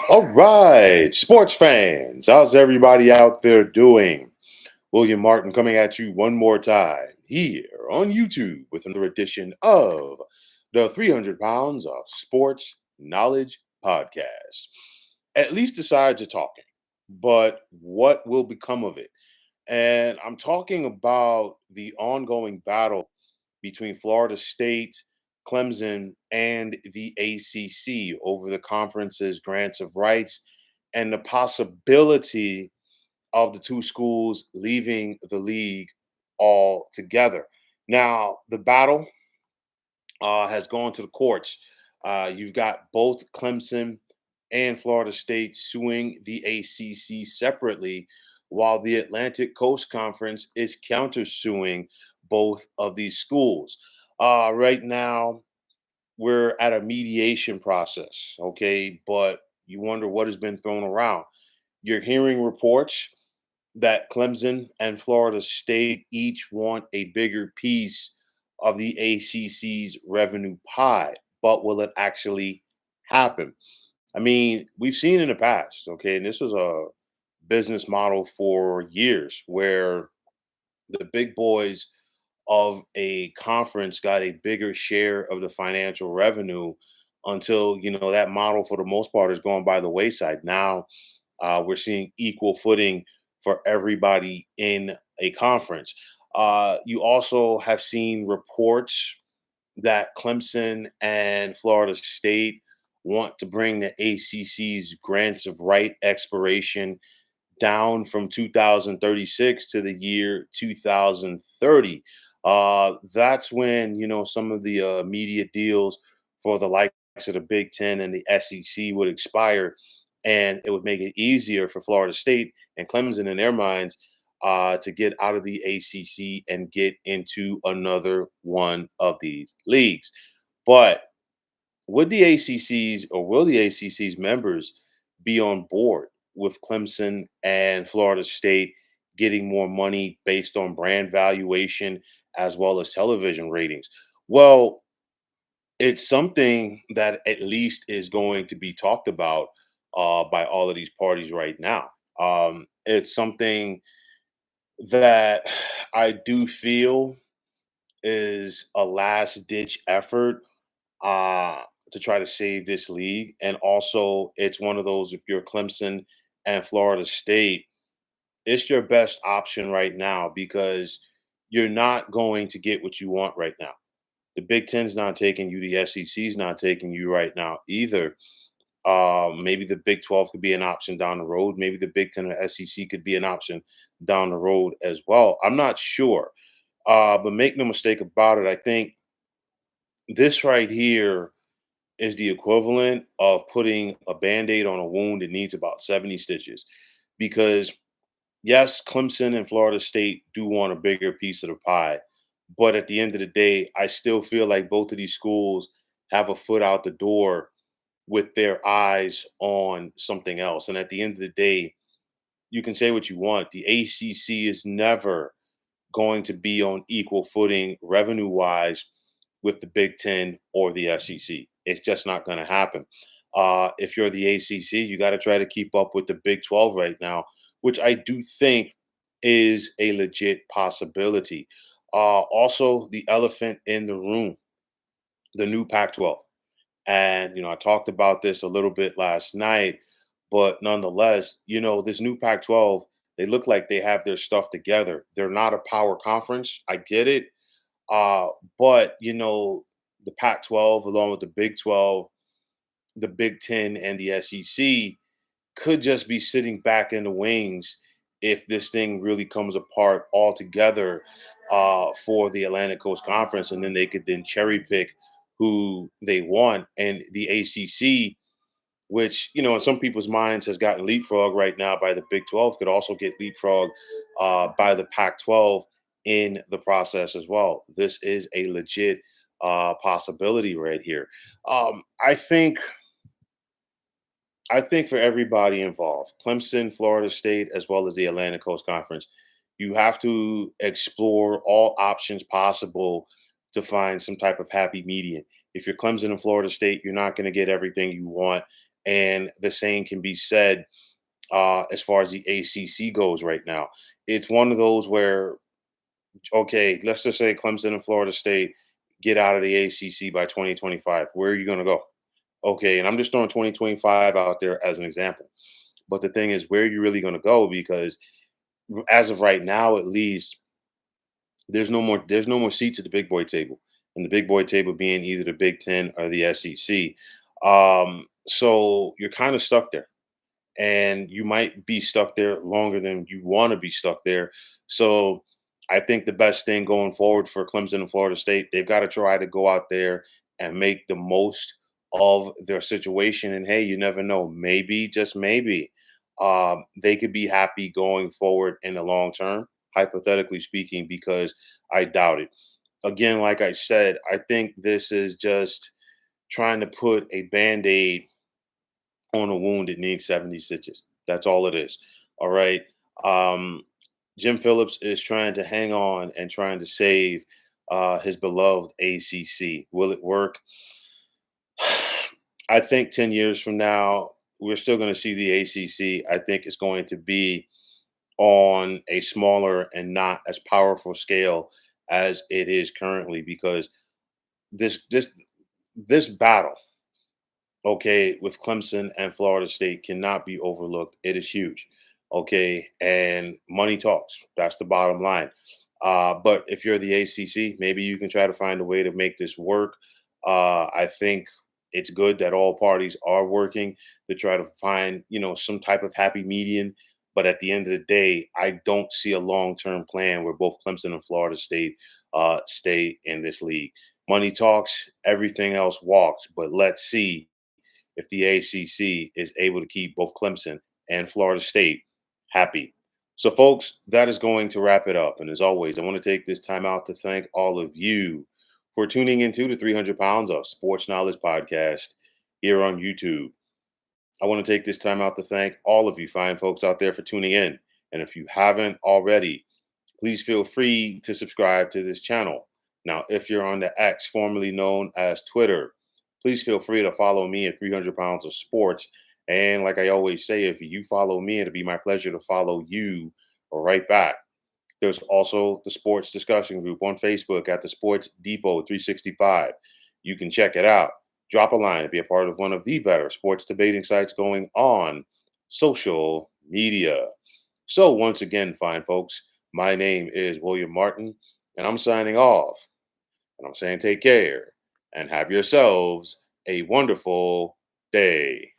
All right, sports fans, how's everybody out there doing? William Martin coming at you one more time here on YouTube with another edition of the 300 Pounds of Sports Knowledge Podcast. At least the sides are talking, but what will become of it? And I'm talking about the ongoing battle between Florida State, Clemson, and the ACC over the conference's grants of rights and the possibility of the two schools leaving the league altogether. Now, the battle has gone to the courts. You've got both Clemson and Florida State suing the ACC separately, while the Atlantic Coast Conference is countersuing both of these schools. Right now, we're at a mediation process, okay? But you wonder what has been thrown around. You're hearing reports that Clemson and Florida State each want a bigger piece of the ACC's revenue pie. But will it actually happen? I mean, we've seen in the past, okay, and this was a business model for years where the big boys of a conference got a bigger share of the financial revenue until, that model for the most part is going by the wayside. Now we're seeing equal footing for everybody in a conference. You also have seen reports that Clemson and Florida State want to bring the ACC's grants of right expiration down from 2036 to the year 2030. That's when some of the media deals for the likes of the Big Ten and the SEC would expire, and it would make it easier for Florida State and Clemson in their minds to get out of the ACC and get into another one of these leagues. But would the ACC's or will the ACC's members be on board with Clemson and Florida State getting more money based on brand valuation as well as television ratings? Well, it's something that at least is going to be talked about by all of these parties right now. It's something that I do feel is a last ditch effort uh, to try to save this league. And also, it's one of those, if you're Clemson and Florida State, it's your best option right now because you're not going to get what you want right now. The Big Ten's not taking you, the SEC's not taking you right now either. Maybe the Big 12 could be an option down the road. Maybe the Big Ten or SEC could be an option down the road as well. I'm not sure. But make no mistake about it, I think this right here is the equivalent of putting a band-aid on a wound that needs about 70 stitches. Because yes, Clemson and Florida State do want a bigger piece of the pie. But at the end of the day, I still feel like both of these schools have a foot out the door with their eyes on something else. And at the end of the day, you can say what you want. The ACC is never going to be on equal footing revenue wise with the Big Ten or the SEC. It's just not going to happen. If you're the ACC, you got to try to keep up with the Big 12 right now, which I do think is a legit possibility. Also, the elephant in the room, the new Pac 12. And, I talked about this a little bit last night, but nonetheless, this new Pac 12, they look like they have their stuff together. They're not a power conference. I get it. Uh, but, the Pac 12, along with the Big 12, the Big 10, and the SEC could just be sitting back in the wings if this thing really comes apart altogether for the Atlantic Coast Conference, and then they could then cherry pick who they want. And the ACC, which in some people's minds has gotten leapfrog right now by the Big 12, could also get leapfrog by the Pac 12 in the process as well. This is a legit possibility right here. Um, I think I think for everybody involved, Clemson, Florida State, as well as the Atlantic Coast Conference, you have to explore all options possible to find some type of happy median. If you're Clemson and Florida State, you're not going to get everything you want And the same can be said as far as the ACC goes right now. It's one of those where, okay, let's just say Clemson and Florida State get out of the ACC by 2025. Where are you going to go? Okay, and I'm just throwing 2025 out there as an example. But the thing is, where are you really going to go? Because as of right now, at least, there's no more seats at the big boy table, and the big boy table being either the Big Ten or the SEC. So you're kind of stuck there, and you might be stuck there longer than you want to be stuck there. So I think the best thing going forward for Clemson and Florida State, they've got to try to go out there and make the most of their situation. And hey, you never know, maybe, just maybe, they could be happy going forward in the long term, hypothetically speaking, because I doubt it. Again, like I said, I think this is just trying to put a band aid on a wound that needs 70 stitches. That's all it is. All right. Um, Jim Phillips is trying to hang on and trying to save his beloved ACC. Will it work? I think 10 years from now, we're still going to see the ACC. I think it's going to be on a smaller and not as powerful scale as it is currently, because this this this battle, okay, with Clemson and Florida State cannot be overlooked. It is huge, okay, and money talks. That's the bottom line. But if you're the ACC, maybe you can try to find a way to make this work. I think it's good that all parties are working to try to find, some type of happy median. But at the end of the day, I don't see a long-term plan where both Clemson and Florida State stay in this league. Money talks, everything else walks. But let's see if the ACC is able to keep both Clemson and Florida State happy. So, folks, that is going to wrap it up. And as always, I want to take this time out to thank all of you for tuning into the 300 Pounds of Sports Knowledge podcast here on YouTube. I want to take this time out to thank all of you fine folks out there for tuning in. And if you haven't already, please feel free to subscribe to this channel. Now, if you're on the X, formerly known as Twitter, please feel free to follow me at 300 Pounds of Sports. And like I always say, if you follow me, it'll be my pleasure to follow you right back. There's also the sports discussion group on Facebook at the Sports Depot 365. You can check it out. Drop a line and be a part of one of the better sports debating sites going on social media. So, once again, fine folks, my name is William Martin, and I'm signing off. And I'm saying take care and have yourselves a wonderful day.